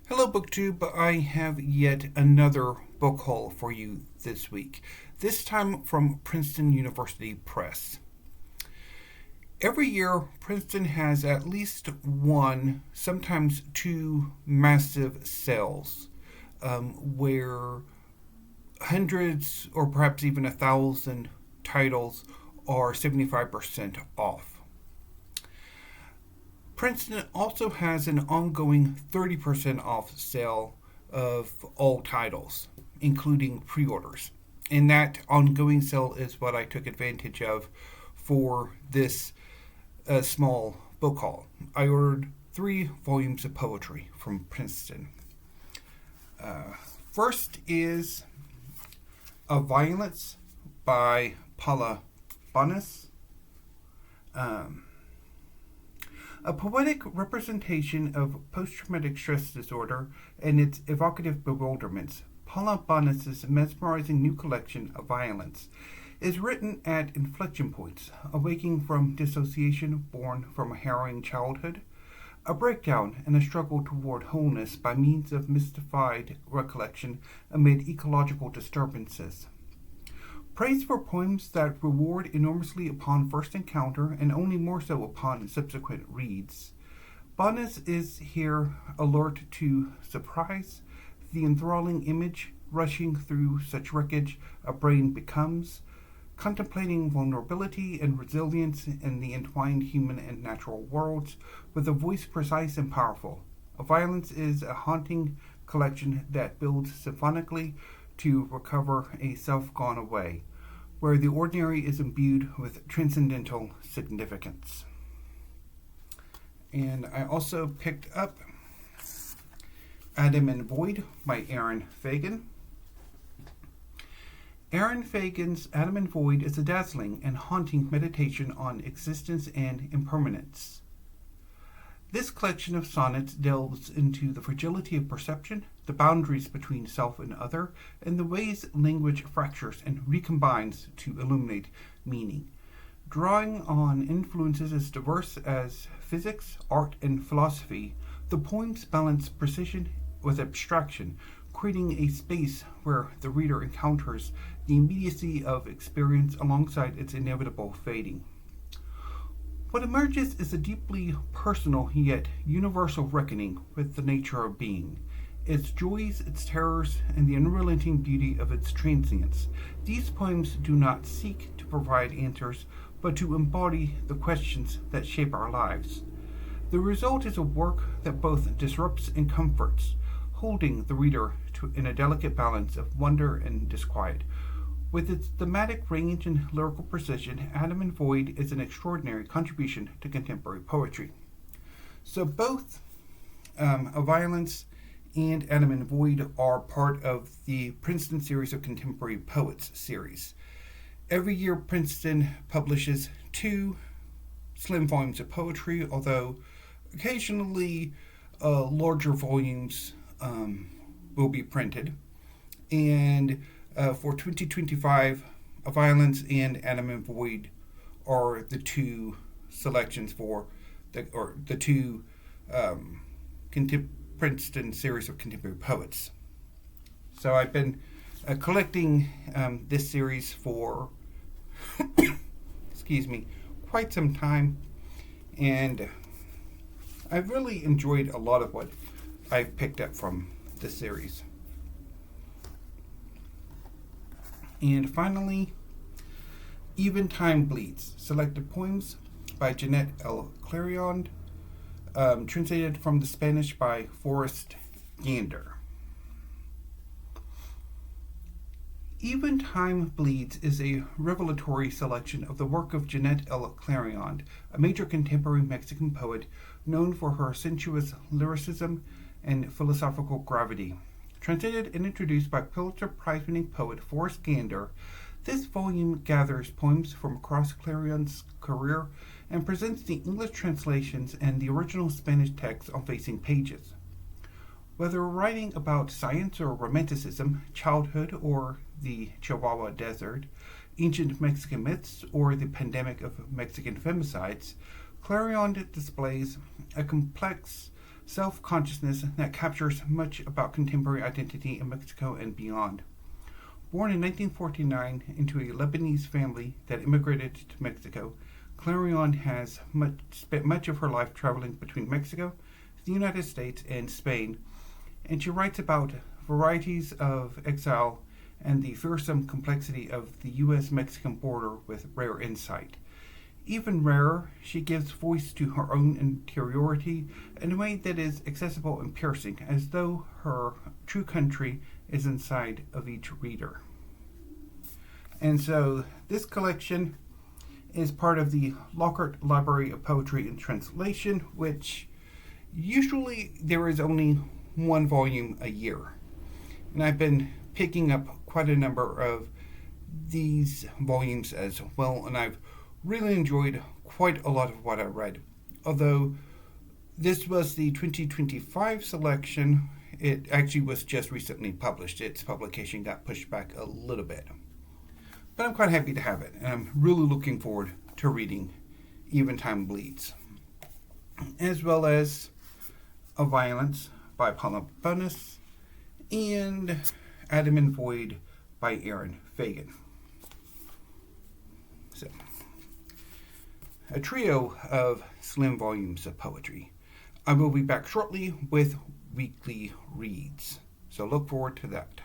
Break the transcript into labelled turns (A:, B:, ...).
A: Hello, BookTube. I have yet another book haul for you this week, this time from Princeton University Press. Every year, Princeton has at least one, sometimes two massive sales where hundreds or perhaps even 1,000 titles are 75% off. Princeton also has an ongoing 30% off sale of all titles, including pre orders. And that ongoing sale is what I took advantage of for this small book haul. I ordered 3 volumes of poetry from Princeton. First is A Violence by Paula Bohnice. A poetic representation of post-traumatic stress disorder and its evocative bewilderments, Paula Bohnice's mesmerizing new collection of violence is written at inflection points, awaking from dissociation born from a harrowing childhood, a breakdown and a struggle toward wholeness by means of mystified recollection amid ecological disturbances. Praise for poems that reward enormously upon first encounter and only more so upon subsequent reads. Bohnice is here alert to surprise, the enthralling image rushing through such wreckage a brain becomes, contemplating vulnerability and resilience in the entwined human and natural worlds with a voice precise and powerful. A Violence is a haunting collection that builds symphonically to recover a self gone away, where the ordinary is imbued with transcendental significance. And I also picked up Adam and Void by Aaron Fagan. Aaron Fagan's Adam and Void is a dazzling and haunting meditation on existence and impermanence. This collection of sonnets delves into the fragility of perception, the boundaries between self and other, and the ways language fractures and recombines to illuminate meaning. Drawing on influences as diverse as physics, art, and philosophy, the poems balance precision with abstraction, creating a space where the reader encounters the immediacy of experience alongside its inevitable fading. What emerges is a deeply personal yet universal reckoning with the nature of being, its joys, its terrors, and the unrelenting beauty of its transience. These poems do not seek to provide answers, but to embody the questions that shape our lives. The result is a work that both disrupts and comforts, holding the reader in a delicate balance of wonder and disquiet. With its thematic range and lyrical precision, Adam and Void is an extraordinary contribution to contemporary poetry. So both A Violence and Adam and Void are part of the Princeton series of Contemporary Poets series. Every year Princeton publishes 2 slim volumes of poetry, although occasionally larger volumes will be printed. And for 2025, A Violence and Adam and Void are the 2 selections for the 2 Princeton series of contemporary poets. So I've been collecting this series for quite some time, and I've really enjoyed a lot of what I've picked up from this series. And finally, Even Time Bleeds, selected poems by Jeanette Clariond, translated from the Spanish by Forrest, Gander. Even Time Bleeds is a revelatory selection of the work of Jeanette Clariond, a major contemporary Mexican poet known for her sensuous lyricism and philosophical gravity. Translated and introduced by Pulitzer Prize-winning poet Forrest Gander, this volume gathers poems from across Clariond's career and presents the English translations and the original Spanish text on facing pages. Whether writing about science or romanticism, childhood or the Chihuahua Desert, ancient Mexican myths, or the pandemic of Mexican femicides, Clariond displays a complex self-consciousness that captures much about contemporary identity in Mexico and beyond. Born in 1949 into a Lebanese family that immigrated to Mexico, Clariond has spent much of her life traveling between Mexico, the United States, and Spain, and she writes about varieties of exile and the fearsome complexity of the U.S.-Mexican border with rare insight. Even rarer, she gives voice to her own interiority in a way that is accessible and piercing, as though her true country is inside of each reader. And so this collection is part of the Lockhart Library of Poetry and Translation, which usually there is only one volume a year. And I've been picking up quite a number of these volumes as well, and I've really enjoyed quite a lot of what I read. Although this was the 2025 selection, it actually was just recently published. Its publication got pushed back a little bit. But I'm quite happy to have it, and I'm really looking forward to reading Eventime Bleeds, as well as A Violence by Paula Bohnice and Adam and Void by Aaron Fagan. So, a trio of slim volumes of poetry. I will be back shortly with weekly reads, so look forward to that.